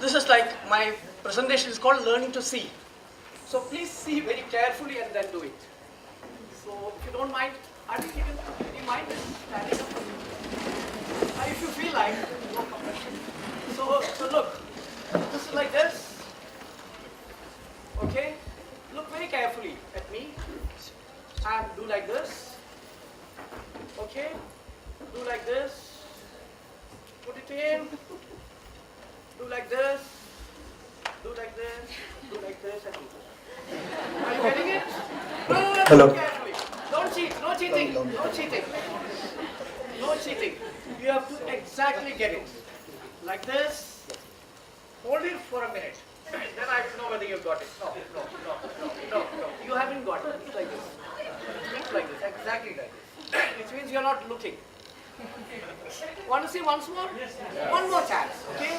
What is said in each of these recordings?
This is like my presentation is called Learning to See. So please see very carefully and then do it. So if you don't mind, I think you can mind standing up. If you feel like, no compression. So look, this is like this. Okay? Look very carefully at me and do like this. Okay? Do like this. Put it in. Do like this. Do like this. Do like this and do this. Are you getting it? No, Hello. carefully. Don't cheat. No cheating. No cheating. No cheating. You have to exactly get it. Like this. Hold it for a minute. Then I have to know whether you've got it. No. You haven't got it. It's like this. It's like this. Exactly like this. Which means you're not looking. Want to see once more? Yes. One more chance. Okay?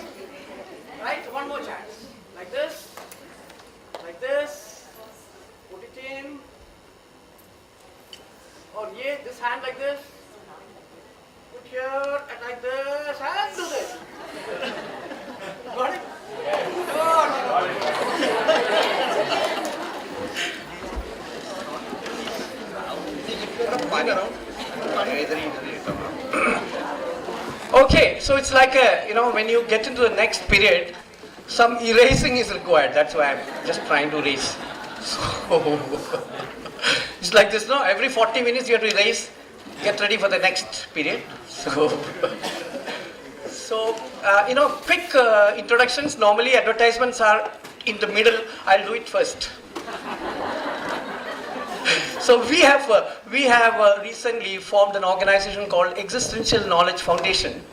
Right? One more chance. Like this. Like this. Put it in. Or yeah, this hand like this. Put here and like this and do this. Got it? Okay, so it's like when you get into the next period, some erasing is required. That's why I'm just trying to erase. So it's like this, no? Every 40 minutes you have to erase, get ready for the next period. So quick introductions. Normally advertisements are in the middle. I'll do it first. So we have recently formed an organization called Existential Knowledge Foundation,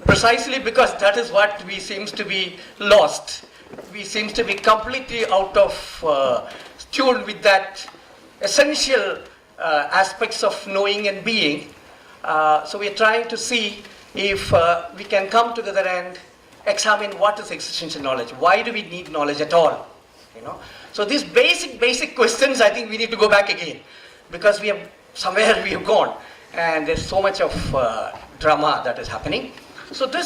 precisely because that is what we seems to be lost. We seems to be completely out of tune with that essential aspects of knowing and being. So we are trying to see if we can come together and examine what is existential knowledge. Why do we need knowledge at all? So these basic questions, I think we need to go back again, because we have gone, and there's so much of drama that is happening. So the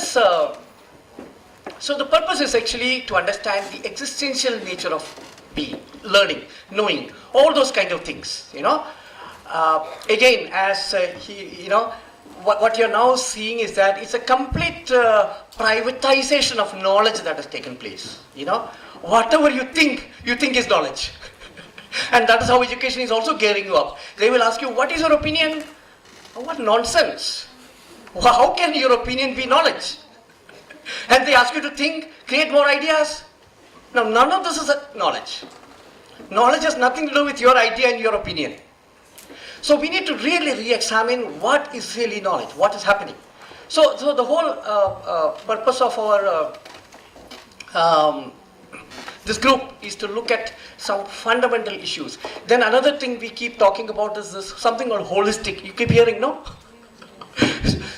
purpose is actually to understand the existential nature of being, learning, knowing, all those kind of things. Again, as what you're now seeing is that it's a complete privatization of knowledge that has taken place. Whatever you think is knowledge. And that is how education is also gearing you up. They will ask you, what is your opinion? Oh, what nonsense. How can your opinion be knowledge? And they ask you to think, create more ideas. Now, none of this is knowledge. Knowledge has nothing to do with your idea and your opinion. So we need to really re-examine what is really knowledge, what is happening. So the whole purpose of our this group is to look at some fundamental issues. Then another thing we keep talking about is this something called holistic. You keep hearing, no?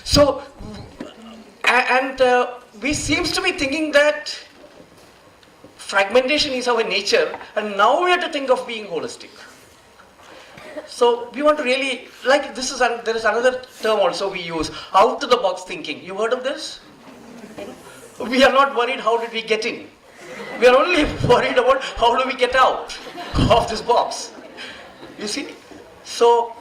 So, and we seems to be thinking that fragmentation is our nature, and now we have to think of being holistic. So we want to really, like there is another term also we use, out of the box thinking. You heard of this? We are not worried how did we get in. We are only worried about how do we get out of this box. You see? So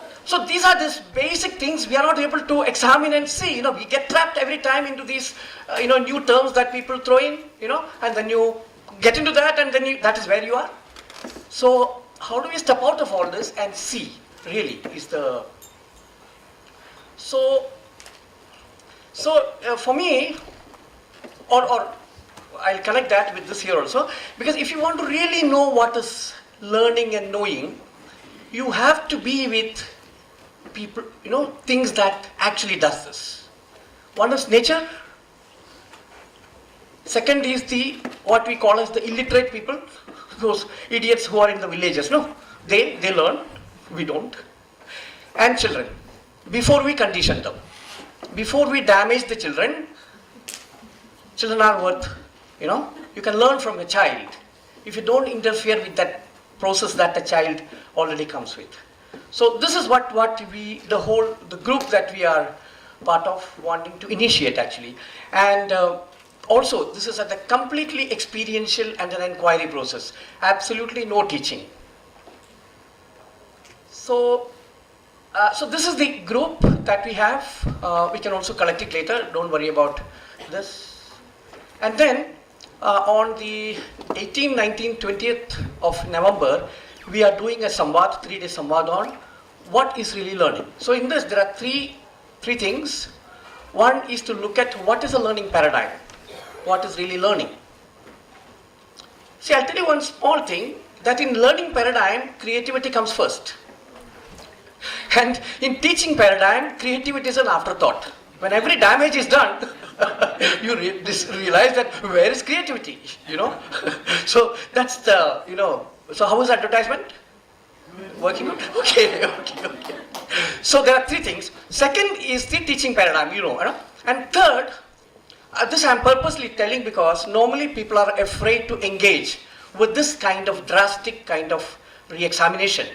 these are these basic things we are not able to examine and see. We get trapped every time into these new terms that people throw in, and then you get into that, and then that is where you are. So how do we step out of all this and see, really, is the... So for me, or I'll connect that with this here also, because if you want to really know what is learning and knowing, you have to be with people, things that actually does this. One is nature. Second is what we call as the illiterate people, those idiots who are in the villages. No, they learn, we don't. And children. Before we condition them, before we damage the children are worth, you can learn from a child if you don't interfere with that process that the child already comes with. So this is what the group that we are part of wanting to initiate actually. And Also, this is a completely experiential and an inquiry process. Absolutely no teaching. So, so this is the group that we have. We can also collect it later. Don't worry about this. And then on the 18th, 19th, 20th of November, we are doing a Samvad, 3-day Samvad on what is really learning. So in this, there are three things. One is to look at what is a learning paradigm. What is really learning? See, I'll tell you one small thing, that in learning paradigm, creativity comes first. And in teaching paradigm, creativity is an afterthought. When every damage is done, you realize that where is creativity, you know? So that's the, you know, so how is advertisement? Working good? Okay. So there are three things. Second is the teaching paradigm, you know. And third, this I'm purposely telling because normally people are afraid to engage with this kind of drastic kind of re-examination.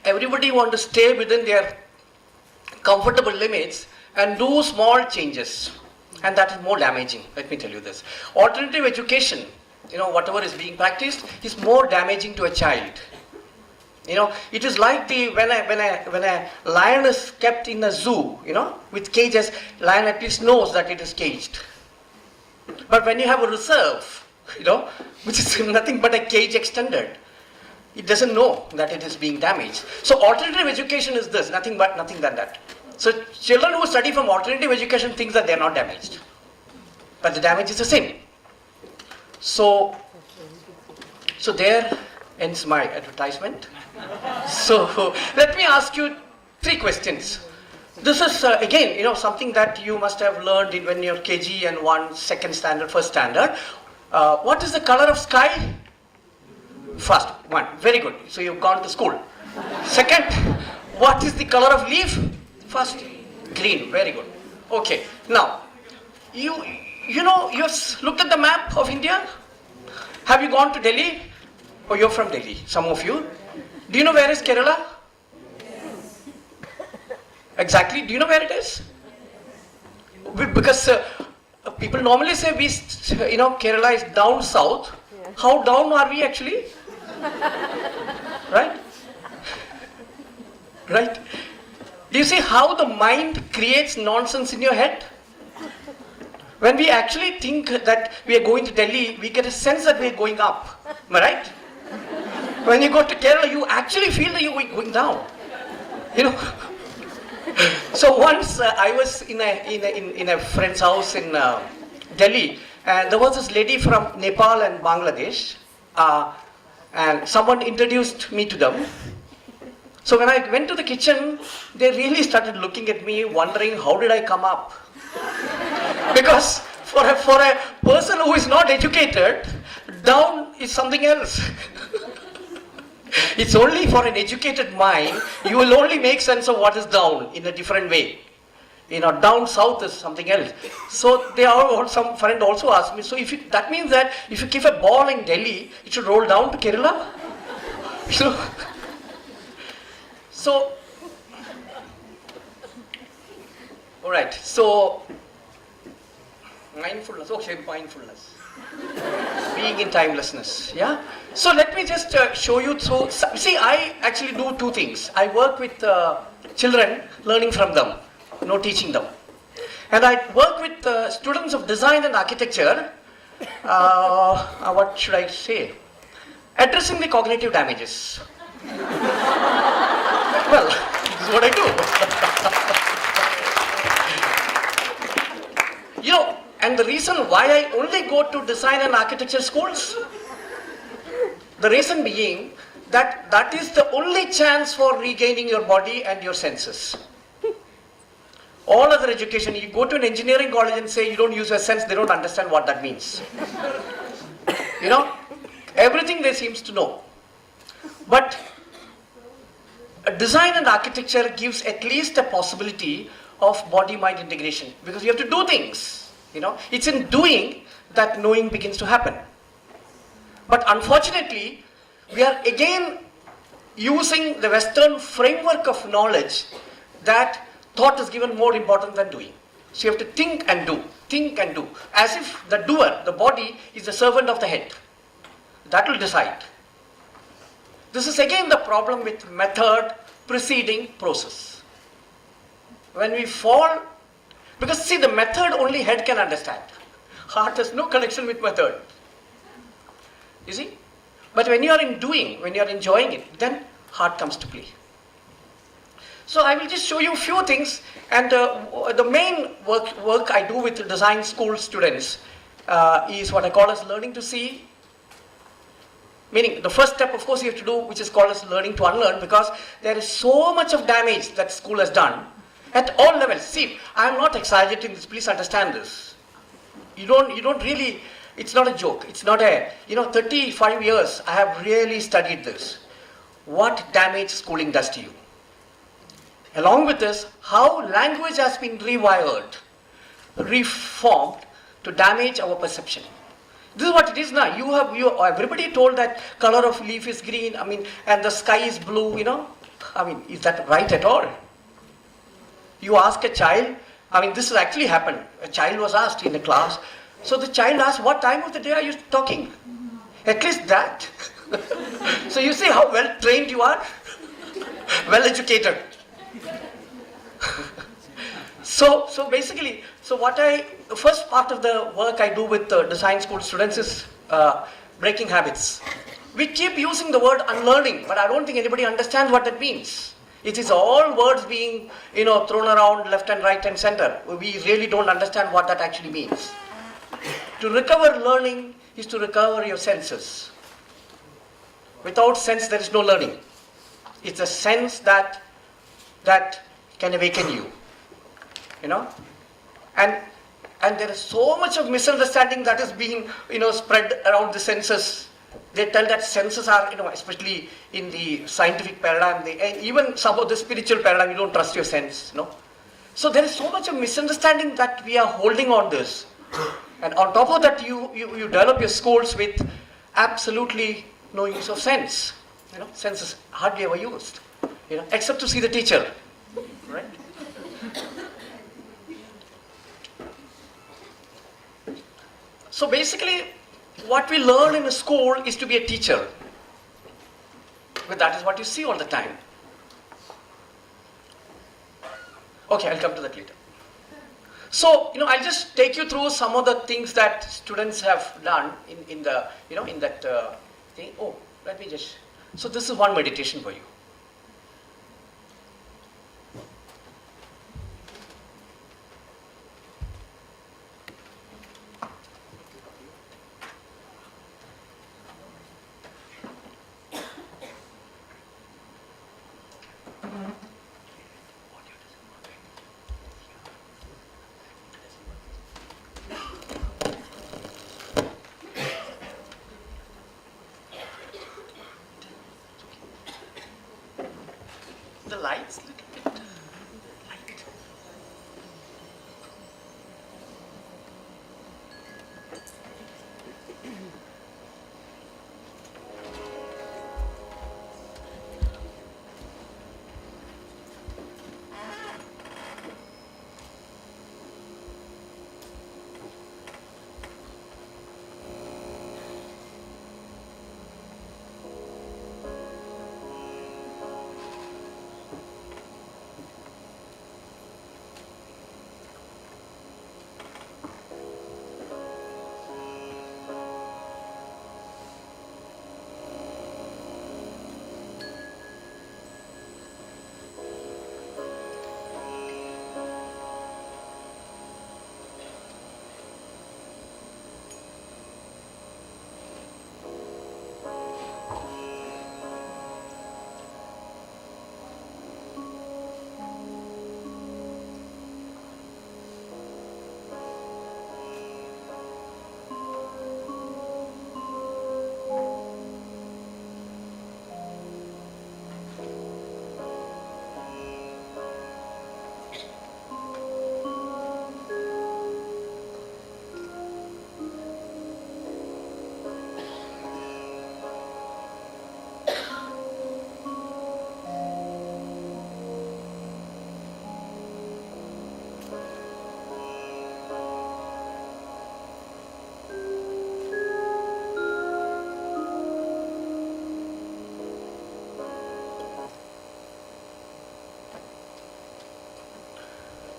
Everybody wants to stay within their comfortable limits and do small changes. And that is more damaging, let me tell you this. Alternative education, you know, whatever is being practiced, is more damaging to a child. You know, it is like when a lion is kept in a zoo, you know, with cages, lion at least knows that it is caged. But when you have a reserve, you know, which is nothing but a cage extended, it doesn't know that it is being damaged. So alternative education is this, nothing than that. So children who study from alternative education think that they are not damaged. But the damage is the same. So there ends my advertisement. So let me ask you 3 questions. This is again, you know, something that you must have learned when you're KG and 1 second standard, first standard. What is the color of sky? First, 1, very good. So you've gone to school. Second, what is the color of leaf? First, green, very good. Okay, now, you know, you've looked at the map of India? Have you gone to Delhi? Oh, you're from Delhi, some of you. Do you know where is Kerala? Exactly, do you know where it is? Because people normally say you know, Kerala is down south. Yeah. How down are we actually? Right? Right? Do you see how the mind creates nonsense in your head? When we actually think that we are going to Delhi, we get a sense that we are going up. Am I right? When you go to Kerala, you actually feel that you are going down. You know? So once I was in a friend's house in Delhi, and there was this lady from Nepal and Bangladesh, and someone introduced me to them. So when I went to the kitchen, they really started looking at me, wondering how did I come up? Because for a person who is not educated, down is something else. It's only for an educated mind, you will only make sense of what is down in a different way. You know, down south is something else. So some friend also asked me, so that means that if you keep a ball in Delhi, it should roll down to Kerala? So, alright, so, mindfulness, okay, mindfulness. Being in timelessness, yeah? So let me just show you through, see, I actually do 2 things. I work with children, learning from them, no teaching them. And I work with students of design and architecture, what should I say? Addressing the cognitive damages. Well, this is what I do. You know, and the reason why I only go to design and architecture schools, the reason being that is the only chance for regaining your body and your senses. All other education, you go to an engineering college and say you don't use your sense, they don't understand what that means. You know, everything they seems to know. But design and architecture gives at least a possibility of body-mind integration, because you have to do things, you know. It's in doing that knowing begins to happen. But unfortunately, we are again using the Western framework of knowledge that thought is given more important than doing. So you have to think and do, as if the doer, the body, is the servant of the head. That will decide. This is again the problem with method preceding process. When we fall, because see, the method only head can understand. Heart has no connection with method. You see? But when you are in doing, when you are enjoying it, then heart comes to play. So I will just show you a few things, and the main work I do with design school students is what I call as learning to see. Meaning, the first step, of course, you have to do, which is called as learning to unlearn, because there is so much of damage that school has done at all levels. See, I am not exaggerating this. Please understand this. You don't really. It's not a joke. It's not a. 35 years I have really studied this. What damage schooling does to you. Along with this, how language has been rewired, reformed to damage our perception. This is what it is now. Everybody told that color of leaf is green, and the sky is blue, is that right at all? You ask a child, this has actually happened. A child was asked in a class, so the child asked, what time of the day are you talking? At least that. So you see how well trained you are? Well educated. So basically, the first part of the work I do with design school students is breaking habits. We keep using the word unlearning, but I don't think anybody understands what that means. It is all words being, thrown around left and right and center. We really don't understand what that actually means. To recover learning is to recover your senses. Without sense, there is no learning. It's a sense that can awaken you. And there is so much of misunderstanding that is being, spread around the senses. They tell that senses are, especially in the scientific paradigm, and even some of the spiritual paradigm, you don't trust your sense, So there is so much of misunderstanding that we are holding on this. And on top of that, you develop your schools with absolutely no use of sense. Sense is hardly ever used, except to see the teacher, right? So basically, what we learn in a school is to be a teacher. But that is what you see all the time. Okay, I'll come to that later. So, I'll just take you through some of the things that students have done in that thing. Oh, let me just. So this is one meditation for you.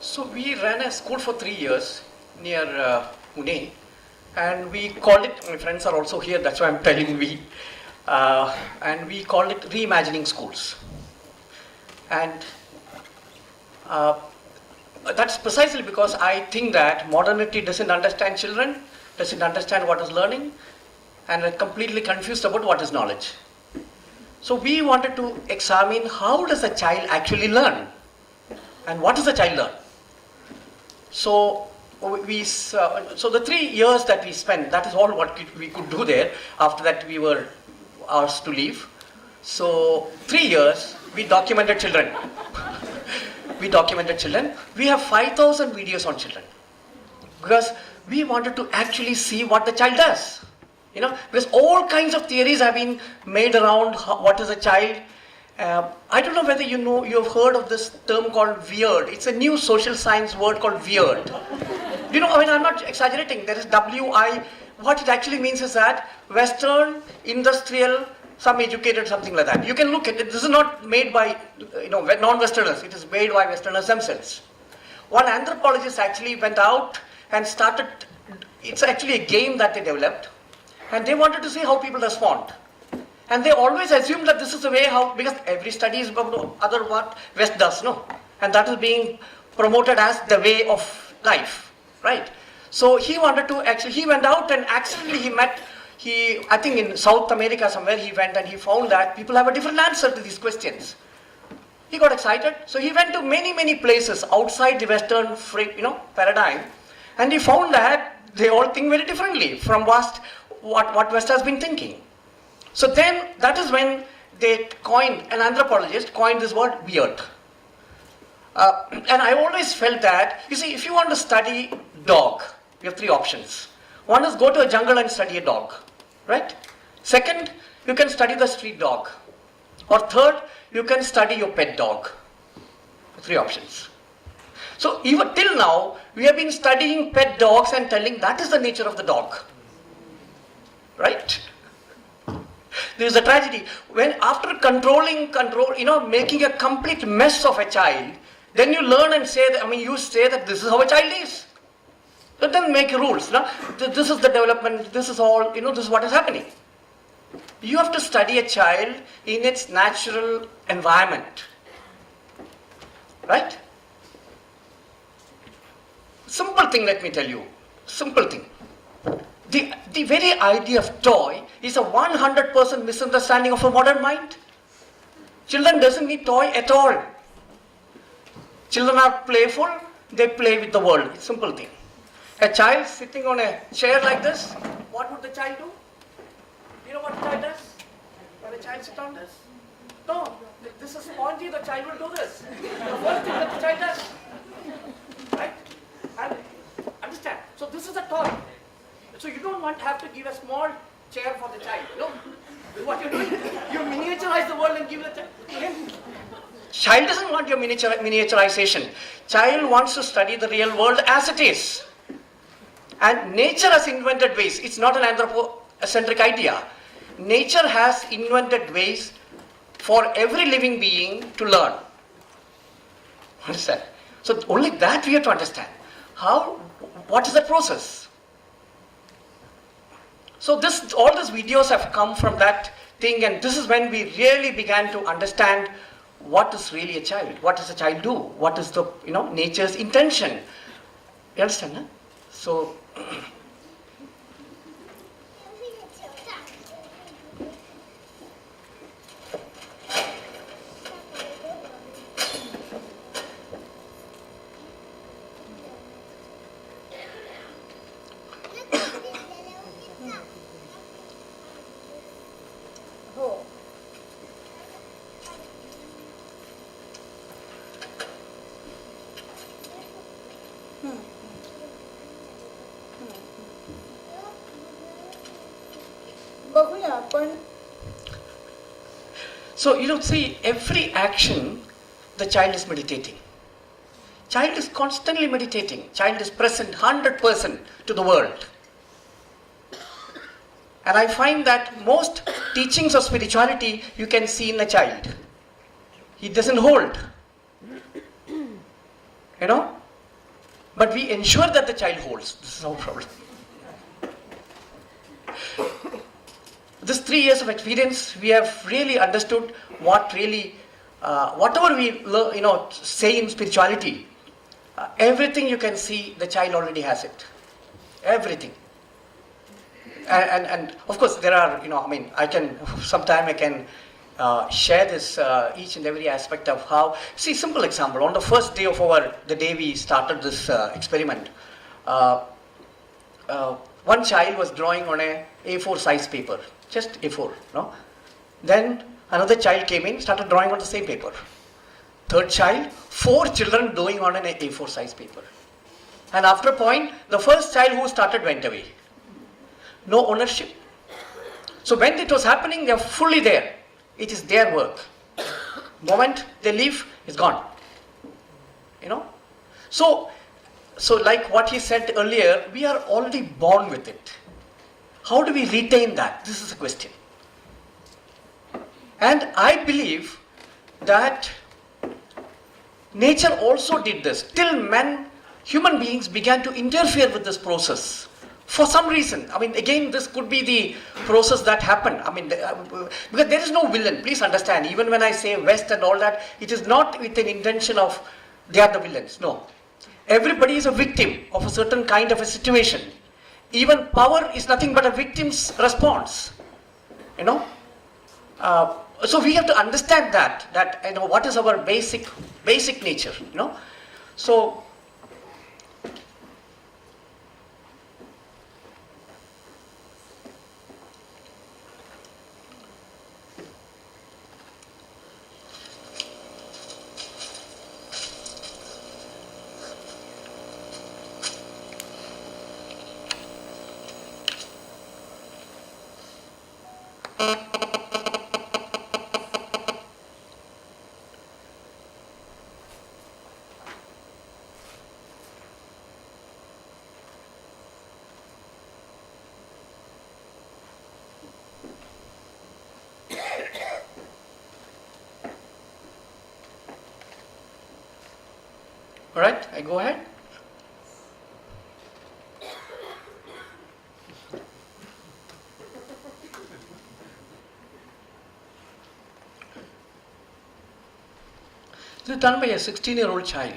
So we ran a school for 3 years near Pune, and we called it, my friends are also here, that's why I'm telling we, and we called it Reimagining Schools. And that's precisely because I think that modernity doesn't understand children, doesn't understand what is learning, and are completely confused about what is knowledge. So we wanted to examine how does a child actually learn, and what does a child learn. So so the 3 years that we spent, that is all what we could do there. After that, we were asked to leave. So 3 years, we documented children. We documented children. We have 5,000 videos on children because we wanted to actually see what the child does. You know, because all kinds of theories have been made around what is a child. I don't know whether you've heard of this term called weird. It's a new social science word called weird. You know, I mean, I'm not exaggerating. There is WI. What it actually means is that Western, industrial, some educated, something like that. You can look at it. This is not made by, non-Westerners. It is made by Westerners themselves. One anthropologist actually went out and started, it's actually a game that they developed. And they wanted to see how people respond. And they always assume that this is the way how, because every study is about other what West does, no? And that is being promoted as the way of life, right? So he wanted to actually, he went out and accidentally I think in South America somewhere he went and he found that people have a different answer to these questions. He got excited, so he went to many places outside the Western paradigm, and he found that they all think very differently from what West has been thinking. So then, that is when an anthropologist coined this word weird. And I always felt that, you see, if you want to study dog, you have 3 options. One is go to a jungle and study a dog, right? Second, you can study the street dog. Or third, you can study your pet dog. 3 options. So even till now, we have been studying pet dogs and telling that is the nature of the dog. Right? There is a tragedy. When after making a complete mess of a child, then you learn and say that, you say that this is how a child is. But then make rules. No? This is the development, this is all, this is what is happening. You have to study a child in its natural environment. Right? Simple thing, let me tell you. Simple thing. The very idea of toy is a 100% misunderstanding of a modern mind. Children doesn't need toy at all. Children are playful, they play with the world. It's a simple thing. A child sitting on a chair like this, what would the child do? You know what the child does? When a child sits on this? No, this is spongy, the child will do this. The first thing that the child does. Right? And understand. So this is a toy. So you don't have to give a small chair for the child. No. What you're doing, you miniaturize the world and give it to him. Child doesn't want your miniaturization. Child wants to study the real world as it is. And nature has invented ways. It's not an anthropocentric idea. Nature has invented ways for every living being to learn. Understand? So only that we have to understand. What is the process? So all these videos have come from that thing, and this is when we really began to understand what is really a child. What does a child do? What is the nature's intention? You understand? Huh? So see, every action, the child is meditating. Child is constantly meditating. Child is present 100% to the world. And I find that most teachings of spirituality you can see in a child. He doesn't hold. but we ensure that the child holds. This is our problem. This 3 years of experience, we have really understood what really, whatever we say in spirituality, everything you can see, the child already has it. Everything. And of course, there are, sometime I can share this, each and every aspect of how, see, simple example, on the first day of the day we started this experiment, one child was drawing on a A4 size paper, just A4, no? Then another child came in, started drawing on the same paper. Third child, 4 children doing on an A4 size paper. And after a point, the first child who started went away. No ownership. So when it was happening, they are fully there. It is their work. Moment they leave, it's gone. So like what he said earlier, we are already born with it. How do we retain that? This is the question. And I believe that nature also did this. Till human beings began to interfere with this process. For some reason, again, this could be the process that happened. Because there is no villain. Please understand, even when I say West and all that, it is not with an intention of they are the villains. No. Everybody is a victim of a certain kind of a situation. Even power is nothing but a victim's response. So we have to understand that what is our basic nature. So. All right, I go ahead. This is done by a 16-year-old child.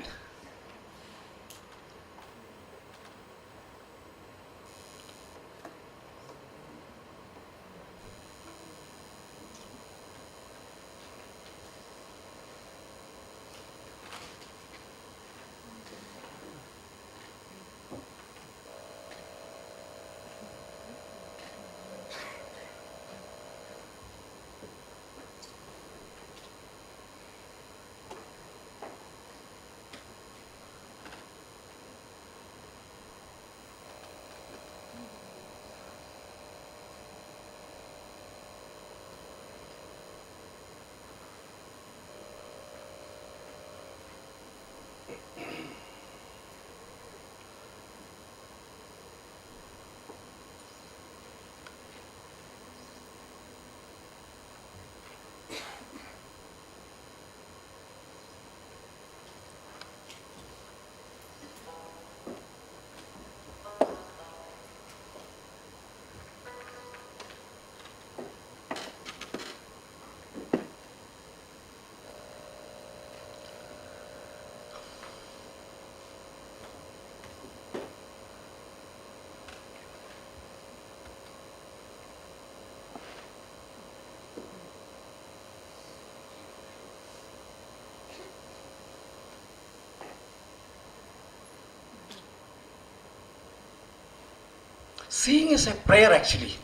Seeing is a prayer actually.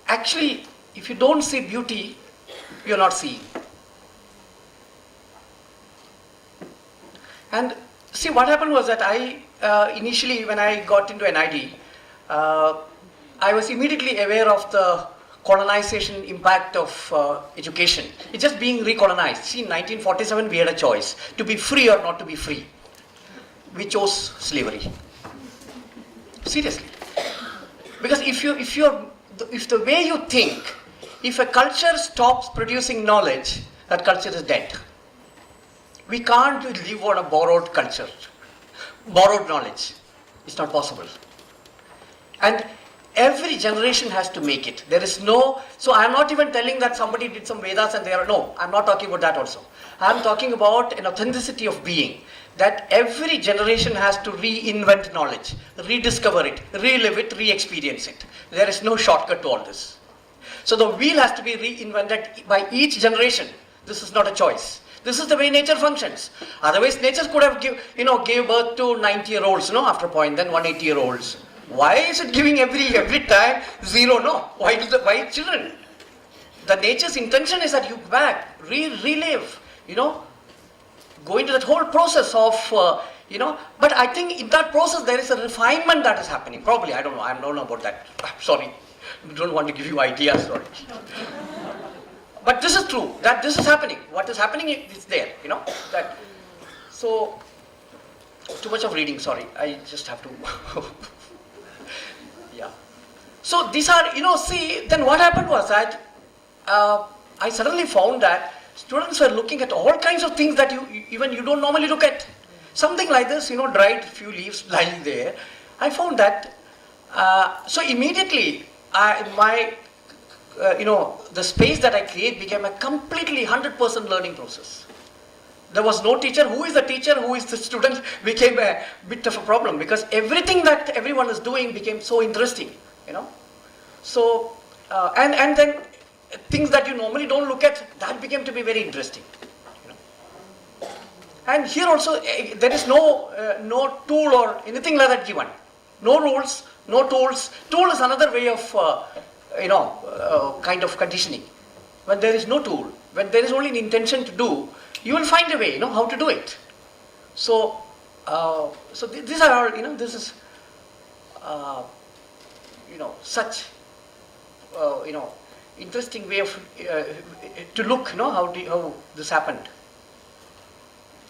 Actually, if you don't see beauty, you're not seeing. And see, what happened was that I, initially when I got into NID, I was immediately aware of the colonization impact of education. It's just being recolonized. See, in 1947 we had a choice, to be free or not to be free. We chose slavery. Seriously. Because if the way you think, if a culture stops producing knowledge, that culture is dead. We can't live on a borrowed culture. borrowed knowledge. It's not possible. And every generation has to make it. There is no, so I'm not even telling that somebody did some Vedas and they are, no, I'm not talking about that also. I'm talking about an authenticity of being, that every generation has to reinvent knowledge, rediscover it, relive it, re-experience it. There is no shortcut to all this. So the wheel has to be reinvented by each generation. This is not a choice. This is the way nature functions. Otherwise, nature could have gave birth to 90-year-olds, after a point, then 180-year-olds. Why is it giving every time zero? No. Why children? The nature's intention is that you back, relive, go into that whole process of, but I think in that process there is a refinement that is happening. Probably, I don't know. I don't know about that. I'm sorry. I don't want to give you ideas, sorry. But this is true, that this is happening. What is happening is there, that. So, too much of reading, sorry. I just have to. Yeah. So these are, see, then what happened was that I suddenly found that students were looking at all kinds of things that you don't normally look at. Something like this, dried few leaves lying there. I found that, so immediately, the space that I create became a completely 100% learning process. There was no teacher. Who is the teacher? Who is the student? Became a bit of a problem because everything that everyone is doing became so interesting, So, and then things that you normally don't look at, that became to be very interesting. And here also, there is no tool or anything like that given. No rules, no tools. Tool is another way of, kind of conditioning. When there is no tool, when there is only an intention to do, you will find a way, how to do it. So, these are all, this is, such, interesting way of to look, how this happened.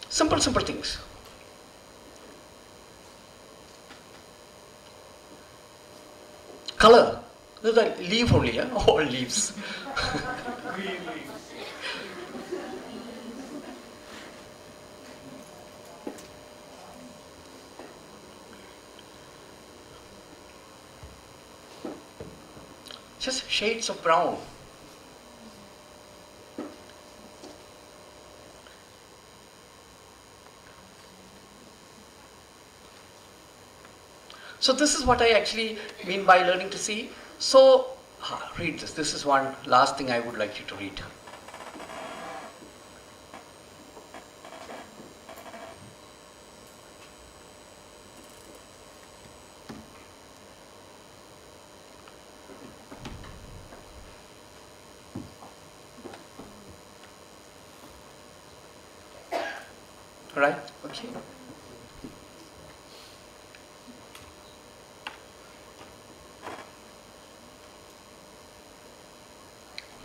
Simple things. Color. This is a leaf only, all leaves. Just shades of brown. So this is what I actually mean by learning to see. So, read this. This is one last thing I would like you to read. Right? Okay.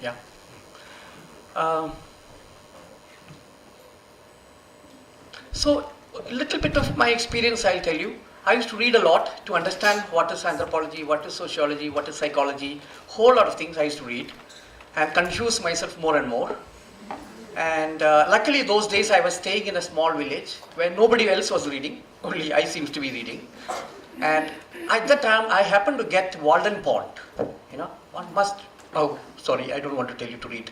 Yeah. So, a little bit of my experience I'll tell you. I used to read a lot to understand what is anthropology, what is sociology, what is psychology, whole lot of things I used to read and confuse myself more and more. And luckily those days I was staying in a small village where nobody else was reading, only I seems to be reading. And at that time I happened to get Walden Pond. One must, oh sorry, I don't want to tell you to read.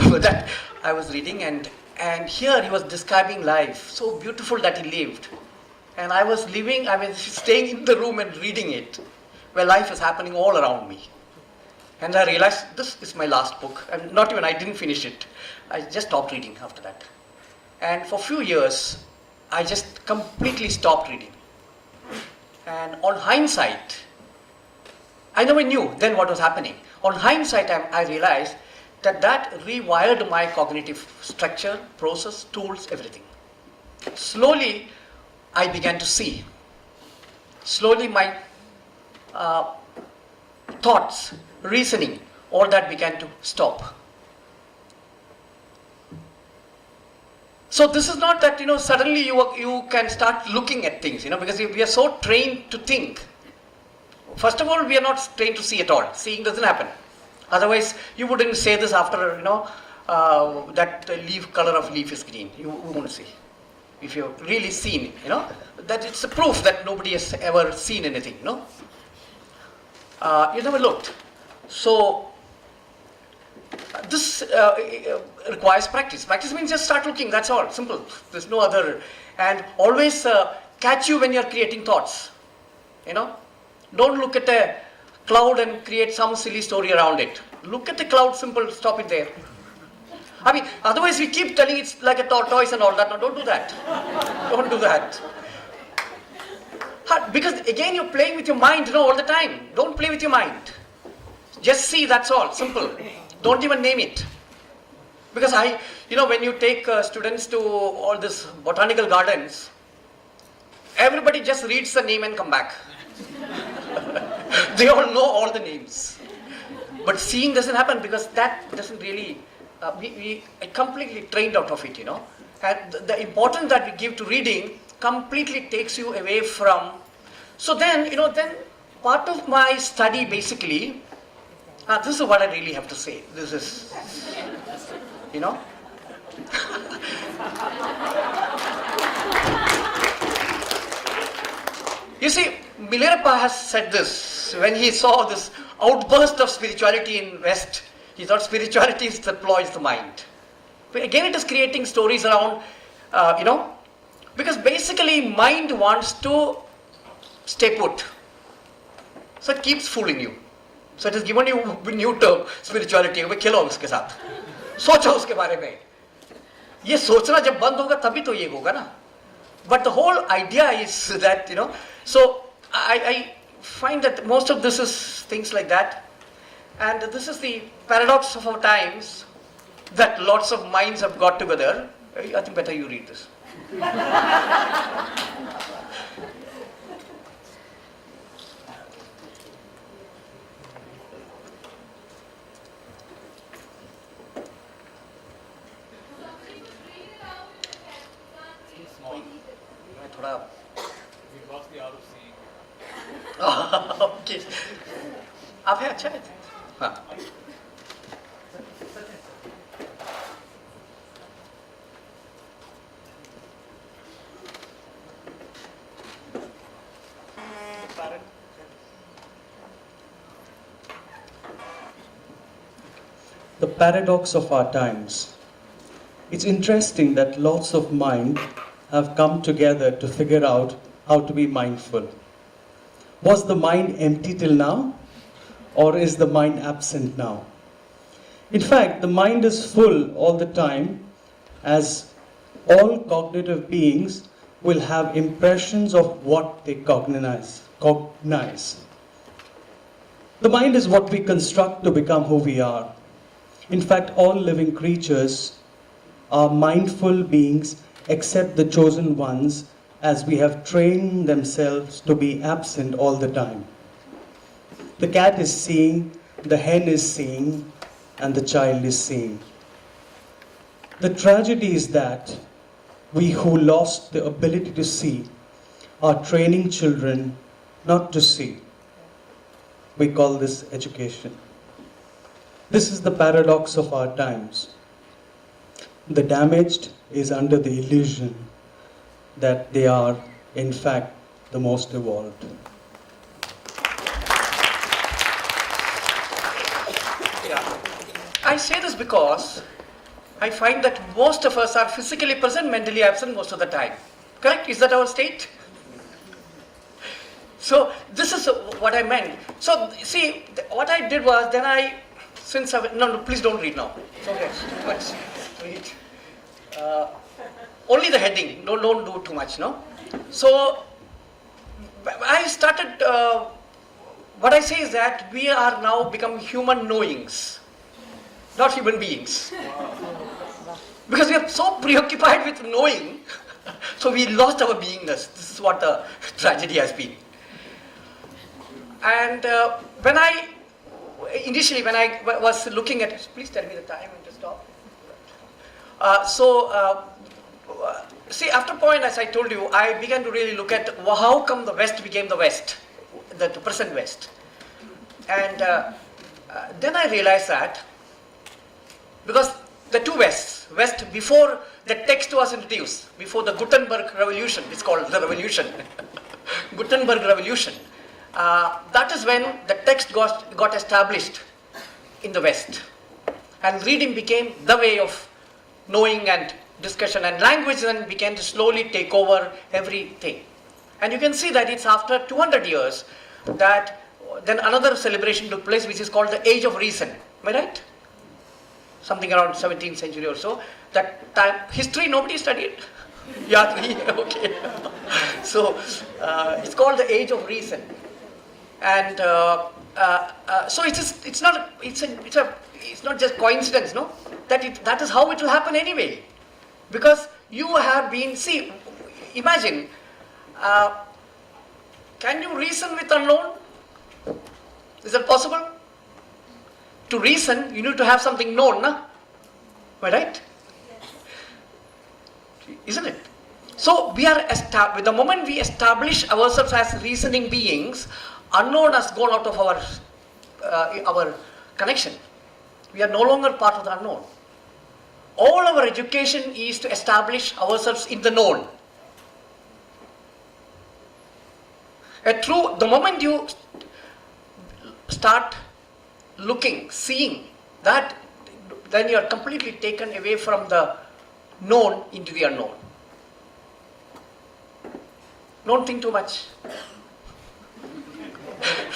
But that I was reading and here he was describing life, so beautiful that he lived. And I was staying in the room and reading it, where life is happening all around me. And I realized this is my last book, and not even I didn't finish it. I just stopped reading after that. And for a few years, I just completely stopped reading. And on hindsight, I never knew then what was happening. On hindsight, I realized that rewired my cognitive structure, process, tools, everything. Slowly, I began to see. Slowly, my thoughts, reasoning, all that began to stop. So this is not that, suddenly you can start looking at things, because we are so trained to think. First of all, we are not trained to see at all. Seeing doesn't happen. Otherwise, you wouldn't say this after, that leaf color of leaf is green. You won't see. if you've really seen, that it's a proof that nobody has ever seen anything, you never looked. So this requires practice. Practice means just start looking, that's all, simple. There's no other. And always catch you when you're creating thoughts. Don't look at a cloud and create some silly story around it. Look at the cloud, simple, stop it there. I mean, otherwise we keep telling it's like a tortoise and all that. No, don't do that. Don't do that. Because again, you're playing with your mind, all the time. Don't play with your mind. Just see, that's all, simple. Don't even name it. Because when you take students to all these botanical gardens, everybody just reads the name and come back. They all know all the names. But seeing doesn't happen because that doesn't really, we are completely trained out of it, And the importance that we give to reading completely takes you away from. So then, then part of my study basically, this is what I really have to say. This is, You see, Milarepa has said this when he saw this outburst of spirituality in West. He thought spirituality deploys the mind. But again, it is creating stories around, because basically mind wants to stay put. So it keeps fooling you. So it has given you a new term, spirituality. खेलो उसके साथ, सोचो उसके बारे में. ये सोचना जब बंद होगा तभी तो ये होगा ना. But the whole idea is that, so I find that most of this is things like that. And this is the paradox of our times, that lots of minds have got together. I think better you read this. We lost the art of seeing. Okay. आप है अच्छा है. हाँ. The paradox of our times. It's interesting that lots of mind have come together to figure out how to be mindful. Was the mind empty till now? Or is the mind absent now? In fact, the mind is full all the time, as all cognitive beings will have impressions of what they cognize. The mind is what we construct to become who we are. In fact, all living creatures are mindful beings except the chosen ones, as we have trained themselves to be absent all the time. The cat is seeing, the hen is seeing, and the child is seeing. The tragedy is that we who lost the ability to see are training children not to see. We call this education. This is the paradox of our times. The damaged is under the illusion that they are, in fact, the most evolved. Yeah. I say this because I find that most of us are physically present, mentally absent most of the time. Correct? Is that our state? So this is what I meant. So see, what I did was, then no, please don't read now. It's okay, too much. Read. Only the heading, don't do too much, no? So I started, what I say is that we are now become human knowings, not human beings. Because we are so preoccupied with knowing, so we lost our beingness. This is what the tragedy has been. And initially when I was looking at it, please tell me the time and to stop. See, after a point, as I told you, I began to really look at how come the West became the West, the present West. And then I realized that because the two Wests, West before the text was introduced before the Gutenberg Revolution. It's called the revolution. Gutenberg Revolution. That is when the text got established in the West. And reading became the way of knowing and discussion, and language then began to slowly take over everything. And you can see that it's after 200 years that then another celebration took place, which is called the Age of Reason. Am I right? Something around 17th century or so. That time, history nobody studied. Yeah, okay. So it's called the Age of Reason, and so it's not just coincidence, no? That is how it will happen anyway, because you have been, see, imagine, can you reason with unknown? Is that possible? To reason, you need to have something known, na? Am I right? Isn't it? So we are the moment we establish ourselves as reasoning beings, unknown has gone out of our connection. We are no longer part of the unknown. All our education is to establish ourselves in the known. The moment you start looking, seeing that, then you are completely taken away from the known into the unknown. Don't think too much.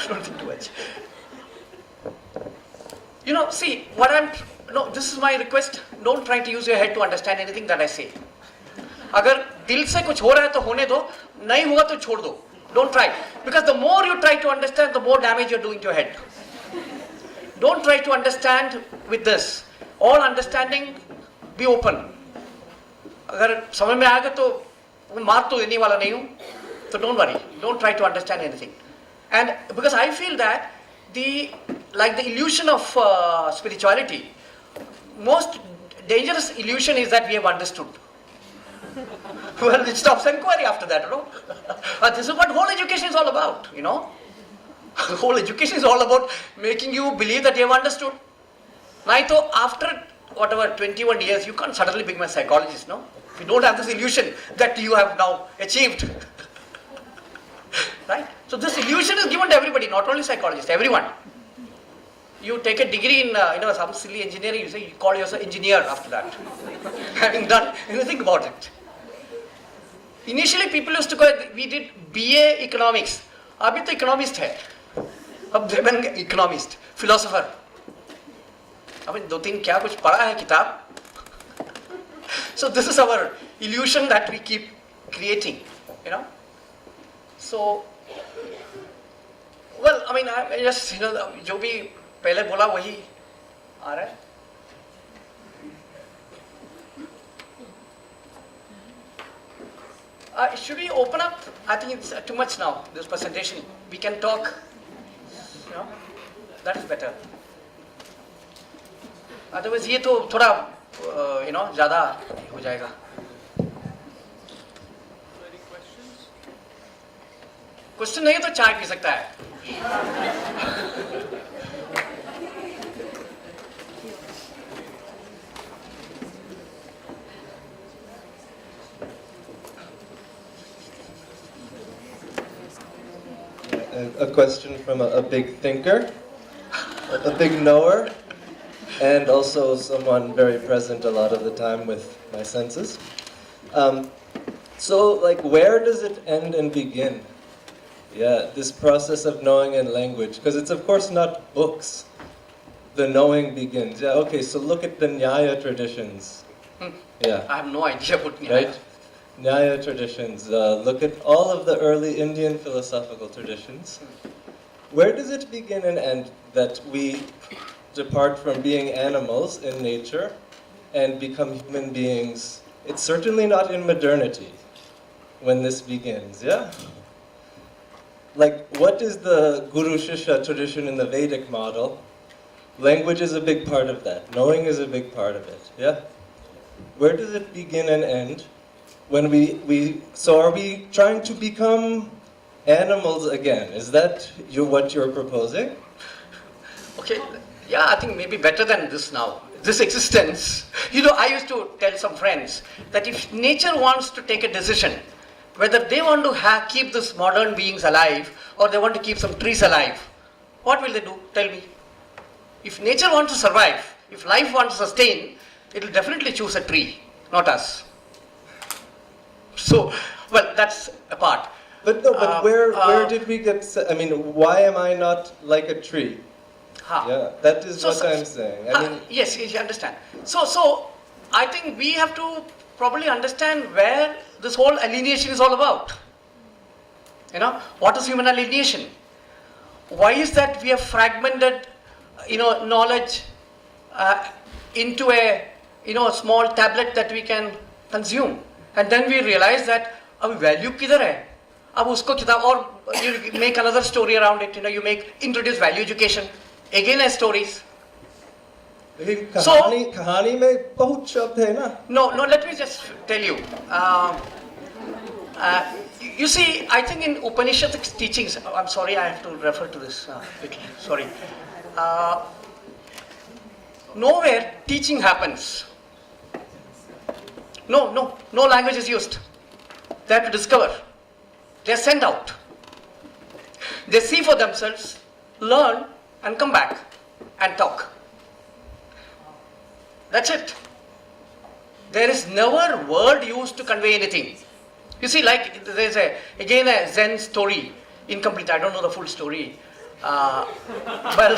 Don't think too much. You know, see, this is my request. Don't try to use your head to understand anything that I say. अगर दिल से कुछ हो रहा है तो होने दो, नहीं हुआ तो छोड़ दो. Don't try. Because the more you try to understand, the more damage you're doing to your head. Don't try to understand with this. All understanding, be open. अगर समझ में आएगा तो मार तो देने वाला नहीं हूँ, so don't worry. Don't try to understand anything. And because I feel that the illusion of spirituality, most dangerous illusion is that we have understood. Well, it stops inquiry after that, you know. This is what whole education is all about, you know. Whole education is all about making you believe that you have understood. Now, after whatever 21 years, you can't suddenly become a psychologist, no? You don't have this illusion that you have now achieved. Right? So this illusion is given to everybody, not only psychologists, everyone. You take a degree in some silly engineering, you call yourself engineer after that, having done anything about it. Initially people used to go, we did BA economics. Abhi to economist hai. Ab they been economist, philosopher. Abhi do teen kya kuch padha hai kitab. So this is our illusion that we keep creating, you know. So, well, I mean, I just, जो भी पहले बोला वही आ रहा है. Should we open up? I think it's too much now, this presentation. We can talk, that is better. Otherwise, ये तो थोड़ा, ज़्यादा हो जाएगा. क्वेश्चन नहीं तो चाय पी सकता है. A question from a big thinker, a big knower, and also someone very present a lot of the time with my senses. So, where does it end and begin? Yeah, this process of knowing and language, because it's of course not books. The knowing begins. Yeah, okay, so look at the Nyaya traditions. Yeah. I have no idea what Nyaya. Right? Nyaya traditions. Look at all of the early Indian philosophical traditions. Where does it begin and end that we depart from being animals in nature and become human beings? It's certainly not in modernity when this begins, yeah? What is the Guru Shishya tradition in the Vedic model? Language is a big part of that. Knowing is a big part of it, yeah? Where does it begin and end? When so are we trying to become animals again? Is that what you're proposing? Okay, yeah, I think maybe better than this now. this existence. I used to tell some friends that if nature wants to take a decision, whether they want to keep these modern beings alive or they want to keep some trees alive, what will they do? Tell me. If nature wants to survive, if life wants to sustain, it will definitely choose a tree, not us. So, well, that's a part. But no, but where did we get, I mean, why am I not like a tree? Yeah, that is what I'm saying. I mean, yes, you understand. So, I think we have to probably understand where this whole alienation is all about. What is human alienation? Why is that we have fragmented, knowledge into a small tablet that we can consume, and then we realize that our value kidhar hai? Ab usko kitab, or you make another story around it. You introduce value education again as stories. कहानी में बहुत शब्द है ना? No, let me just tell you. You see, I think in Upanishadic teachings, I'm sorry, I have to refer to this quickly. Sorry. Nowhere teaching happens. No language is used. They have to discover. They are sent out. They see for themselves, learn, and come back and talk. That's it. There is never word used to convey anything. You see, like there's again a Zen story, incomplete. I don't know the full story. Well,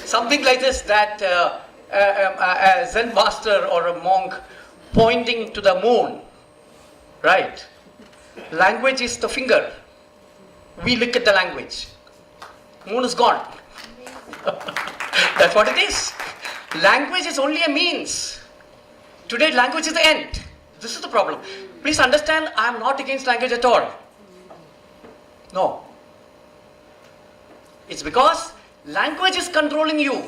something like this, that a Zen master or a monk pointing to the moon, right? Language is the finger. We look at the language. Moon is gone. That's what it is. Language is only a means. Today, language is the end. This is the problem. Please understand, I am not against language at all. No. It's because language is controlling you.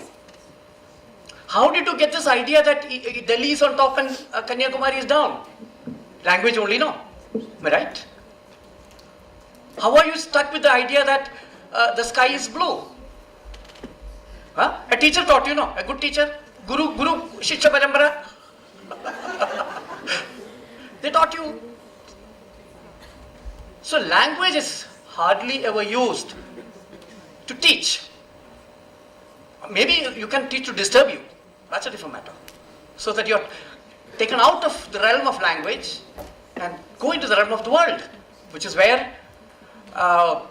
How did you get this idea that Delhi is on top and Kanyakumari is down? Language only, no? Am I right? How are you stuck with the idea that the sky is blue? Huh? A teacher taught you, no? A good teacher? Guru, Shishya Parambara? They taught you. So language is hardly ever used to teach. Maybe you can teach to disturb you. That's a different matter. So that you're taken out of the realm of language and go into the realm of the world, which is where, the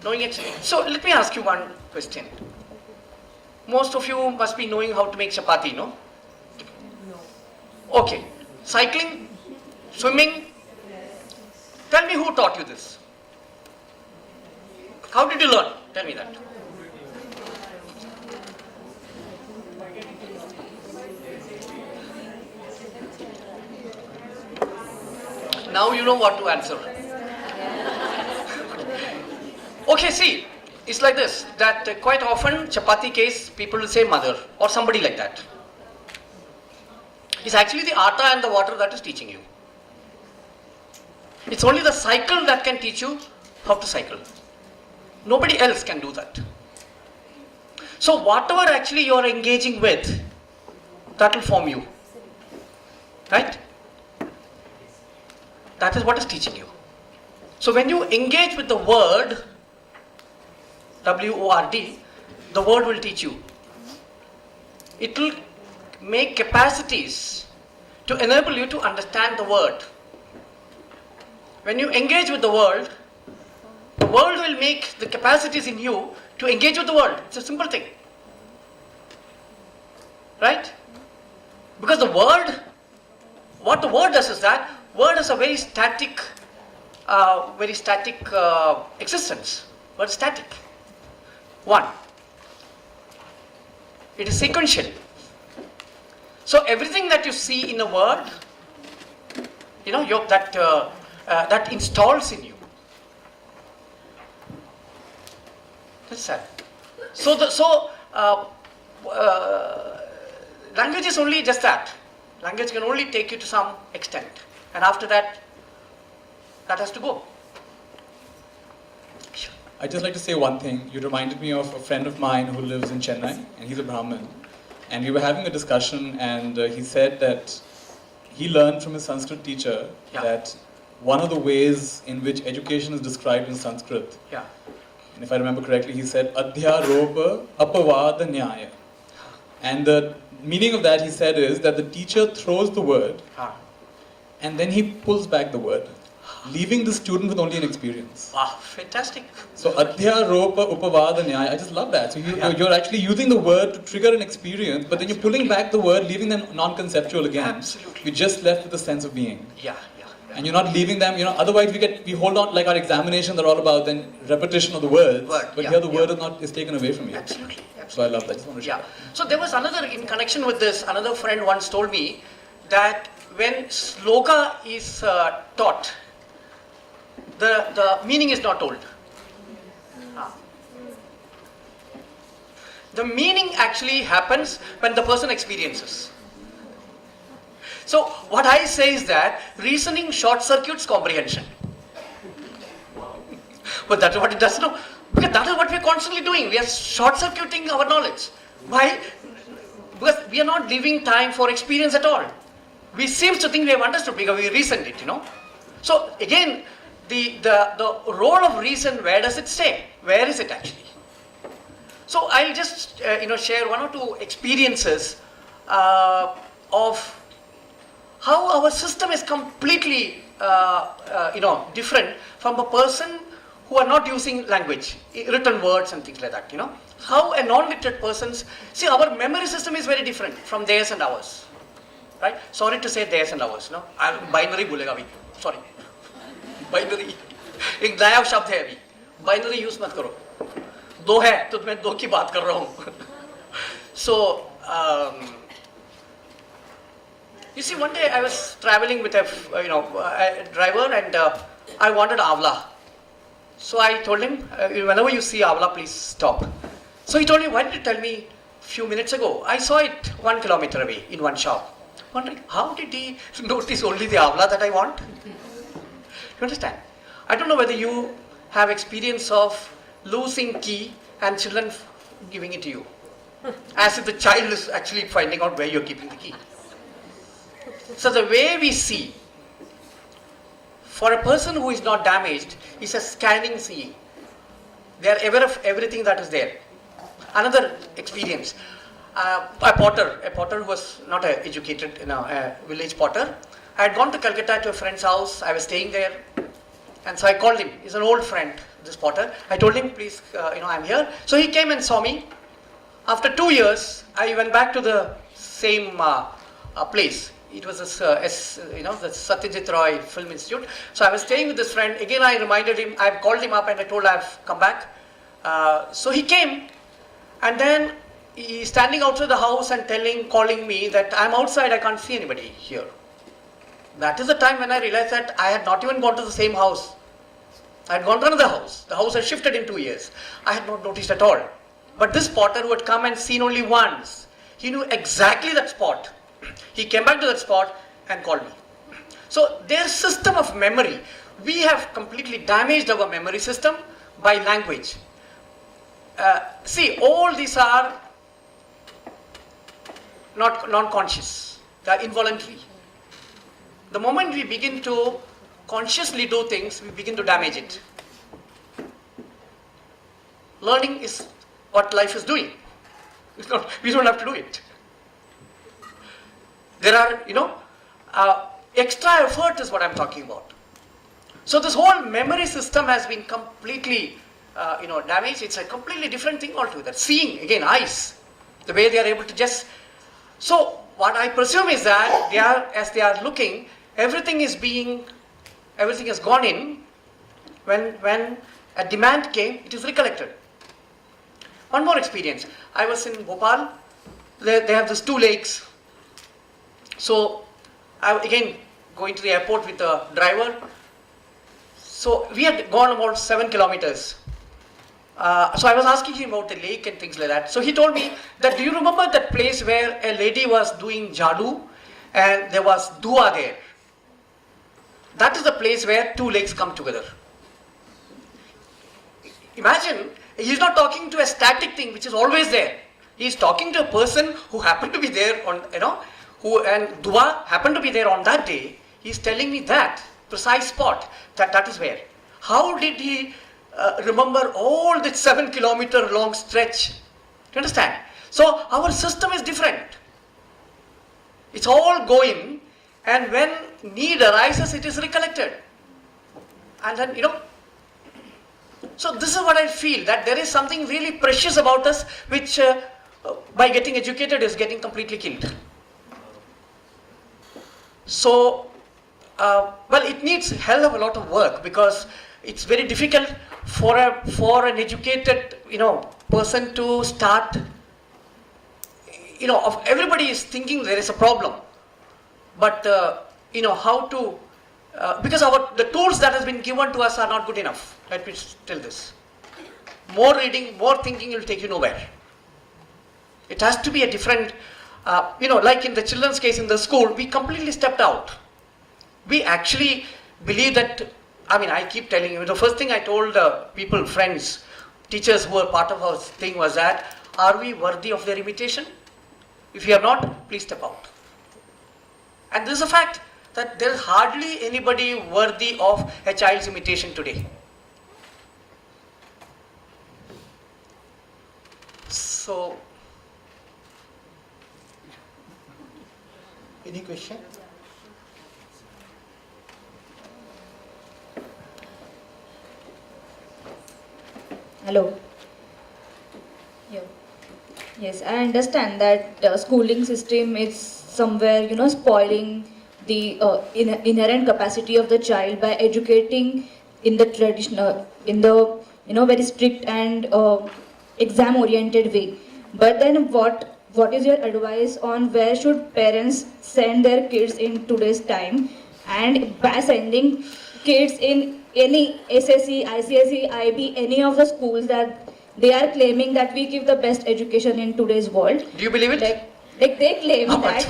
knowing it. So let me ask you one question. Most of you must be knowing how to make chapati, no? Okay. Cycling, swimming. Tell me who taught you this. How did you learn? Tell me that. Now you know what to answer. Okay, see, it's like this, that quite often, chapati case, people will say mother or somebody like that. It's actually the atta and the water that is teaching you. It's only the cycle that can teach you how to cycle. Nobody else can do that. So whatever actually you are engaging with, that will form you. Right? That is what is teaching you. So when you engage with the word, W-O-R-D, the word will teach you. It will make capacities to enable you to understand the word. When you engage with the world will make the capacities in you to engage with the world. It's a simple thing. Right? Because the word, what the word does is that, word is a very static existence. Word is static. One. It is sequential. So everything that you see in a word, that installs in you. That's sad. So language is only just that. Language can only take you to some extent, and after that, that has to go. I'd just like to say one thing. You reminded me of a friend of mine who lives in Chennai, and he's a Brahmin. And we were having a discussion, and he said that he learned from his Sanskrit teacher that one of the ways in which education is described in Sanskrit, and if I remember correctly, he said, Adhyaropa apavada nyaya. And the meaning of that, he said, is that the teacher throws the word, and then he pulls back the word, leaving the student with only an experience. Wow, fantastic. So Adhyaropa upavada nyaya, I just love that. So you're actually using the word to trigger an experience, but then you're pulling back the word, leaving them non-conceptual again. Absolutely. You're just left with a sense of being. Yeah. And you're not leaving them, otherwise we hold on, like our examinations are all about then repetition of the words, but here the word is taken away from you. Absolutely. So I love that. I just want to share. So there was another, in connection with this, another friend once told me that when sloka is taught, the meaning is not told. The meaning actually happens when the person experiences. So what I say is that reasoning short circuits comprehension. But that's what it does now. Because that is what we are constantly doing. We are short circuiting our knowledge. Why? Because we are not leaving time for experience at all. We seem to think we have understood because we reasoned it, So again, the role of reason, where does it stay? Where is it actually? So I'll just share one or two experiences of how our system is completely different from a person who are not using language, written words and things like that. How a non-literate person's, see, our memory system is very different from theirs and ours, right? Sorry to say theirs and ours, binary बोलेगा अभी, sorry, binary, एक नया शब्द है अभी, binary use मत करो, दो है तो मैं दो की बात कर रहा हूँ. So you see, one day I was traveling with a driver, and I wanted Avla. So I told him, whenever you see Avla, please stop. So he told me, why did you tell me a few minutes ago? I saw it 1 kilometer away in one shop. Wondering, how did he notice only the Avla that I want? You understand? I don't know whether you have experience of losing key and children giving it to you. As if the child is actually finding out where you're keeping the key. So the way we see, for a person who is not damaged, is a scanning seeing. They are aware of everything that is there. Another experience, a potter who was not educated, a village potter. I had gone to Calcutta to a friend's house. I was staying there, and so I called him. He's an old friend, this potter. I told him, please, I'm here. So he came and saw me. After 2 years, I went back to the same place. It was the Satyajit Roy Film Institute. So I was staying with this friend. Again, I reminded him, I called him up and I told him I've come back. So he came, and then he's standing outside the house and calling me that I'm outside, I can't see anybody here. That is the time when I realized that I had not even gone to the same house. I had gone to another house. The house had shifted in 2 years. I had not noticed at all. But this potter who had come and seen only once, he knew exactly that spot. He came back to that spot and called me. So their system of memory, we have completely damaged our memory system by language. See, all these are not non-conscious, they are involuntary. The moment we begin to consciously do things, we begin to damage it. Learning is what life is doing. It's not, we don't have to do it. There are, extra effort is what I'm talking about. So this whole memory system has been completely, damaged. It's a completely different thing altogether. Seeing, again, eyes, the way they are able to just. So what I presume is that as they are looking, everything has gone in. When a demand came, it is recollected. One more experience. I was in Bhopal. They have these 2 lakes. So, I again going to the airport with the driver. So, we had gone about 7 kilometers. So, I was asking him about the lake and things like that. So, he told me that, do you remember that place where a lady was doing jadoo and there was dua there? That is the place where 2 lakes come together. imagine, he's not talking to a static thing which is always there. He's talking to a person who happened to be there on, and Dua happened to be there on that day. He's telling me that precise spot, that is where. How did he remember all that 7-kilometer long stretch? Do you understand? So our system is different. It's all going, and when need arises, it is recollected. And then, so this is what I feel, that there is something really precious about us, which by getting educated is getting completely killed. So, well, it needs a hell of a lot of work, because it's very difficult for an educated, person to start. Everybody is thinking there is a problem, but how to, because the tools that has been given to us are not good enough. Let me tell this. More reading, more thinking will take you nowhere. It has to be a different, like in the children's case in the school, we completely stepped out. We actually believe that, I keep telling you, the first thing I told people, friends, teachers who were part of our thing was that, are we worthy of their imitation? If you are not, please step out. And this is a fact, that there is hardly anybody worthy of a child's imitation today. So, any question? Hello. Yeah. Yes, I understand that schooling system is somewhere, spoiling the inherent capacity of the child by educating in the traditional, in the, very strict and exam-oriented way. But then what is your advice on where should parents send their kids in today's time, and by sending kids in any SSE, ICSE, IB, any of the schools that they are claiming that we give the best education in today's world? do you believe it? Like they claim that.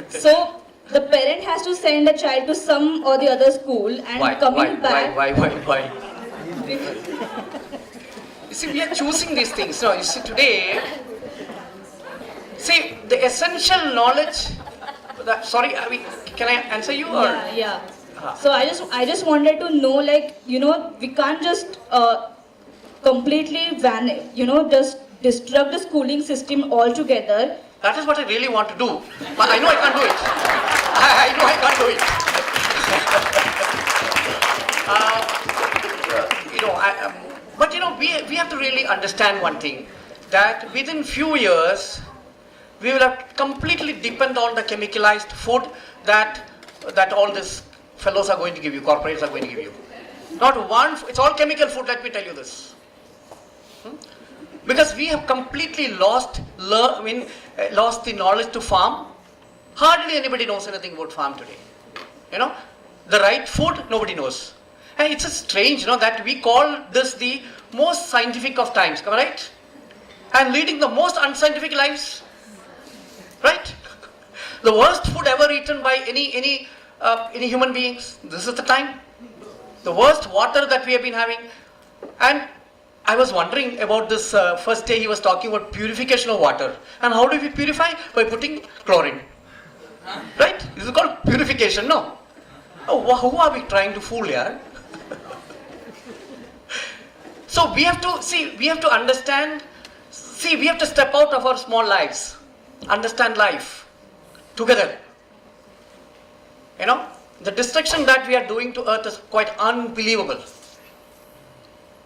So the parent has to send a child to some or the other school, and coming back. Why? You see, we are choosing these things. No, you see, today, the essential knowledge. Sorry, can I answer you? Or? Yeah. So I just wanted to know, we can't just completely just disrupt the schooling system altogether. That is what I really want to do, but I know I can't do it. I know I can't do it. But we have to really understand one thing, that within few years, we will have to completely depend on the chemicalized food that all these fellows are going to give you, corporates are going to give you. Not one, it's all chemical food, let me tell you this. Because we have completely lost the knowledge to farm. Hardly anybody knows anything about farm today. The right food, nobody knows. And it's strange, that we call this the most scientific of times, right? And leading the most unscientific lives, right? The worst food ever eaten by any human beings. This is the time. The worst water that we have been having. And I was wondering about this first day he was talking about purification of water. And how do we purify? By putting chlorine. Right? This is called purification, no? Oh, who are we trying to fool here? So we have to understand, we have to step out of our small lives. Understand life together. The destruction that we are doing to earth is quite unbelievable.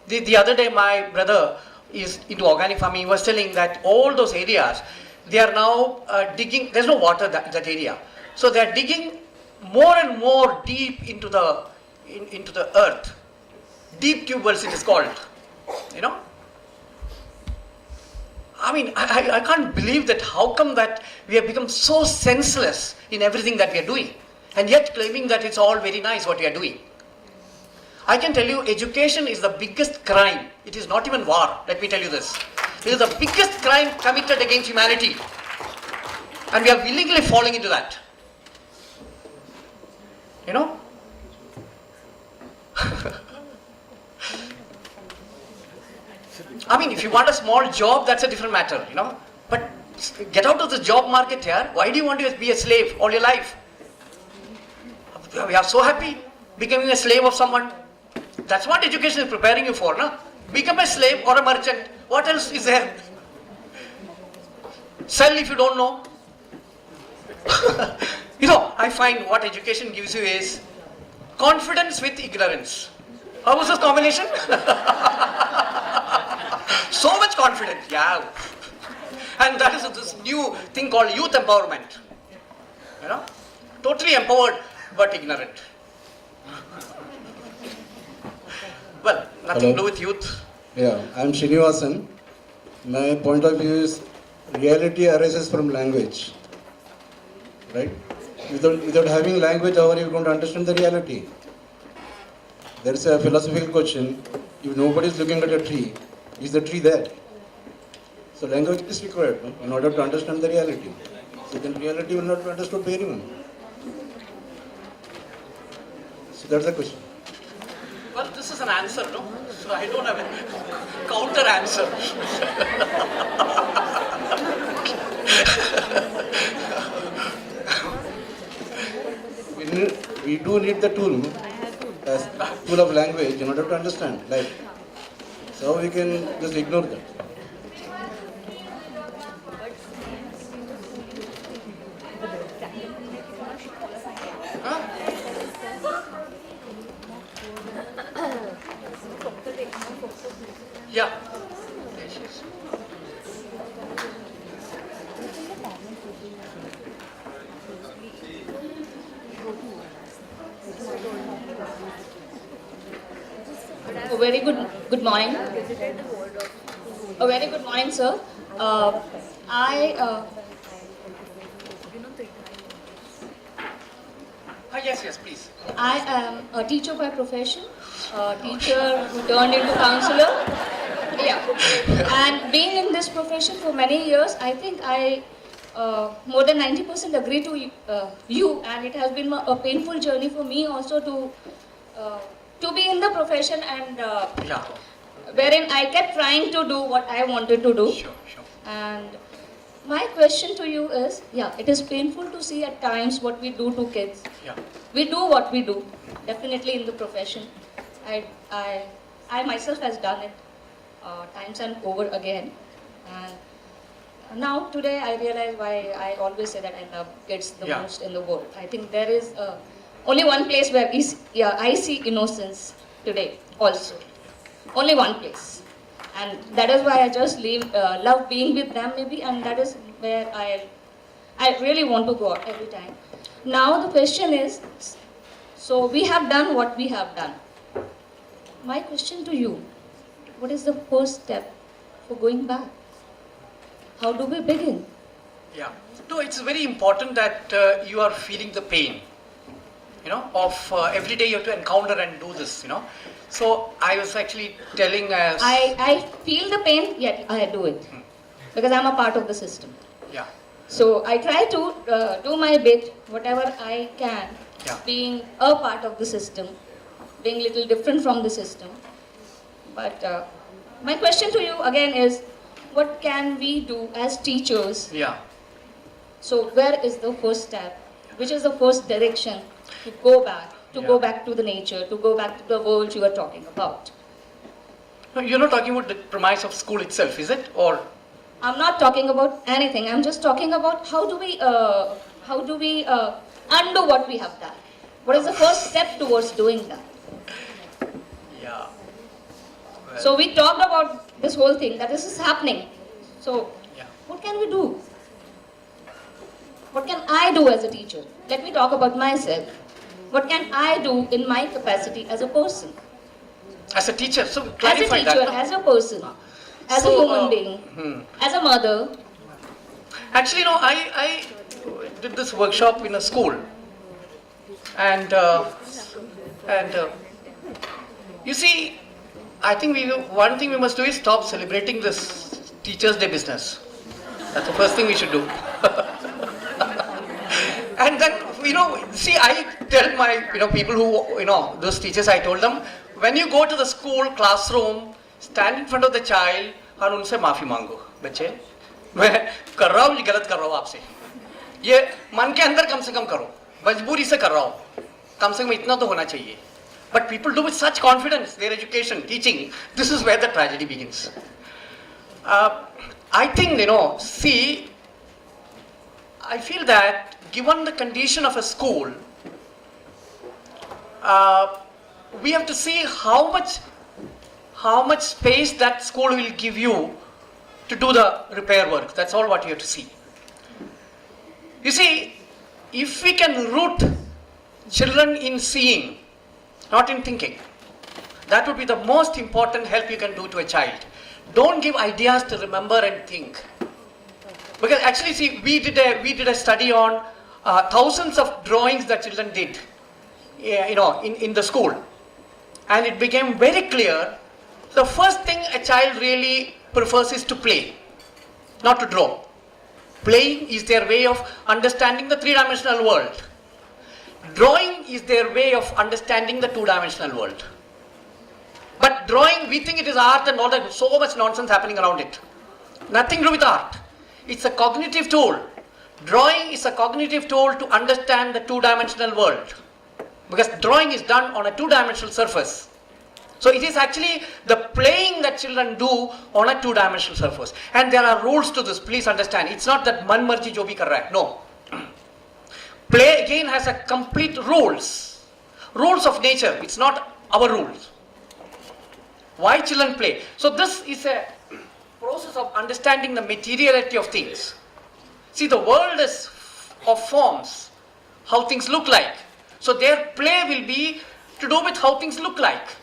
The other day my brother is into organic farming. He was telling that all those areas, they are now digging, there's no water that area. So they are digging more and more deep into the earth. Deep tube wells it is called. I can't believe that how come that we have become so senseless in everything that we are doing, and yet claiming that it's all very nice what we are doing. I can tell you, education is the biggest crime. It is not even war, let me tell you this. It is the biggest crime committed against humanity, and we are willingly falling into that. I mean, if you want a small job, that's a different matter, you know. But get out of the job market here. Why do you want to be a slave all your life? We are so happy becoming a slave of someone. That's what education is preparing you for, no? Become a slave or a merchant. What else is there? Sell if you don't know. You know, I find what education gives you is confidence with ignorance. How was this combination? So much confidence, yeah. And that is this new thing called youth empowerment. You know, totally empowered but ignorant. Well, nothing to do with youth. Yeah, I'm Srinivasan. My point of view is reality arises from language. Right? Without having language, how are you going to understand the reality? There's a philosophical question. If nobody is looking at a tree, is the tree there? So language is required, no? In order to understand the reality. So then reality will not be understood by anyone. So that's the question. Well, this is an answer, no? So I don't have a counter answer. We do need the tool, no? As tool of language in order to understand life. So we can just ignore that. Yeah. A very good morning. A very good morning, sir. Yes, please. I am a teacher by profession, a teacher who turned into counselor. Yeah. And being in this profession for many years, I think I more than 90% agree to you, and it has been a painful journey for me also to be in the profession, and Yeah. wherein I kept trying to do what I wanted to do. Sure. And my question to you is, yeah, it is painful to see at times what we do to kids. Yeah. We do what we do, definitely in the profession. I myself has done it times and over again. And now today I realize why I always say that I love kids the Yeah. most in the world. I think there is only one place where I see innocence today also. Only one place. And that is why I just love being with them maybe, and that is where I really want to go out every time. Now the question is, so we have done what we have done. My question to you, what is the first step for going back? How do we begin? Yeah. No, it's very important that you are feeling the pain, you know, of every day you have to encounter and do this, you know. So I was actually telling us. I feel the pain, yet I do it. Because I'm a part of the system. Yeah. So I try to do my bit, whatever I can, Yeah. being a part of the system, being a little different from the system. But my question to you again is, what can we do as teachers? Yeah. So where is the first step? Which is the first direction to go back? To go Yeah. back to the nature, to go back to the world you are talking about. No, you're not talking about the premise of school itself, is it? Or I'm not talking about anything. I'm just talking about how do we undo what we have done. What is the first step towards doing that? yeah. So we talked about this whole thing that this is happening. So Yeah. what can we do? What can I do as a teacher? Let me talk about myself. What can I do in my capacity as a person? As a teacher, so As a clarify teacher, that. as a person, as a So, human being, as a mother. Actually, you know, I did this workshop in a school, and you see, I think one thing we must do is stop celebrating this Teachers' Day business. That's the first thing we should do. And then, you know, see, I tell my, you know, people who, you know, those teachers, I told them, when you go to the school classroom, stand in front of the child और उनसे माफी मांगो, बच्चे मैं कर रहा हूँ, ये गलत कर रहा हूँ आपसे, ये मन के अंदर कम से कम करो, मजबूरी से कर रहा हूँ, कम से कम इतना तो होना चाहिए. But people do with such confidence their education, teaching. This is where the tragedy begins. I think, see, I feel that given the condition of a school, we have to see how much space that school will give you to do the repair work. That's all what you have to see. You see, if we can root children in seeing, not in thinking, that would be the most important help you can do to a child. Don't give ideas to remember and think. Because actually, see, we did a study on thousands of drawings that children did, in the school, and it became very clear. The first thing a child really prefers is to play, not to draw. Playing is their way of understanding the three-dimensional world. Drawing is their way of understanding the two-dimensional world. But drawing, we think it is art and all that, so much nonsense happening around it. Nothing to do with art. It's a cognitive tool. Drawing is a cognitive tool to understand the two-dimensional world. Because drawing is done on a two-dimensional surface. So it is actually the playing that children do on a two-dimensional surface. And there are rules to this, please understand. It's not that man marji jo bhi kar raha hai. No. Play again has a complete rules. Rules of nature. It's not our rules. Why children play? So this is a process of understanding the materiality of things. See, the world is of forms, how things look like. So their play will be to do with how things look like.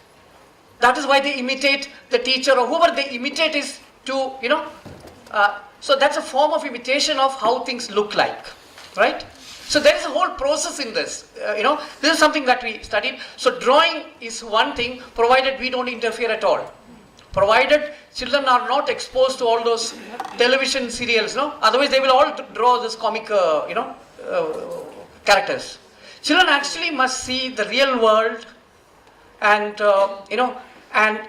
That is why they imitate the teacher, or whoever they imitate is to, so that's a form of imitation of how things look like, right? So there is a whole process in this, this is something that we studied. So drawing is one thing, provided we don't interfere at all. Provided children are not exposed to all those television serials, otherwise they will all draw this comic, characters. Children actually must see the real world and, and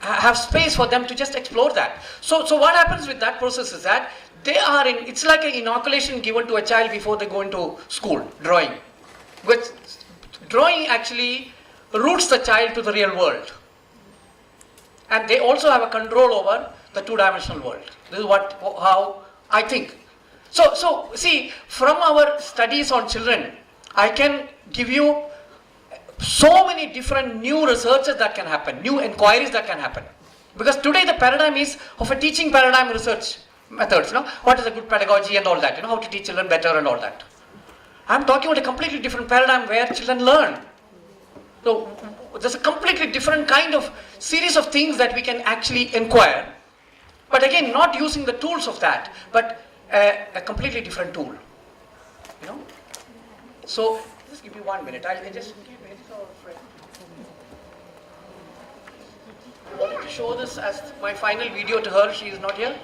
have space for them to just explore that. So what happens with that process is that they are it's like an inoculation given to a child before they go into school, drawing. Which drawing actually roots the child to the real world. And they also have a control over the two-dimensional world. This is how I think. So see, from our studies on children, I can give you so many different new researches that can happen, new inquiries that can happen. Because today the paradigm is of a teaching paradigm research methods, what is a good pedagogy and all that, how to teach children better and all that. I'm talking about a completely different paradigm where children learn. So there's a completely different kind of series of things that we can actually inquire. But again, not using the tools of that, but a completely different tool. So just give me 1 minute. I'll just give it to our friend. I wanted to show this as my final video to her. She is not here.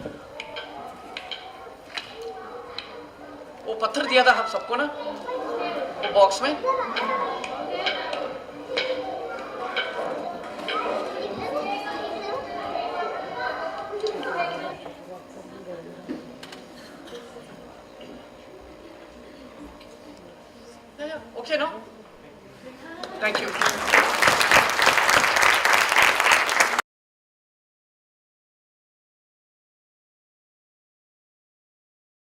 वो पत्थर दिया था हम सबको ना, वो box में. Yeah, okay, no? Thank you.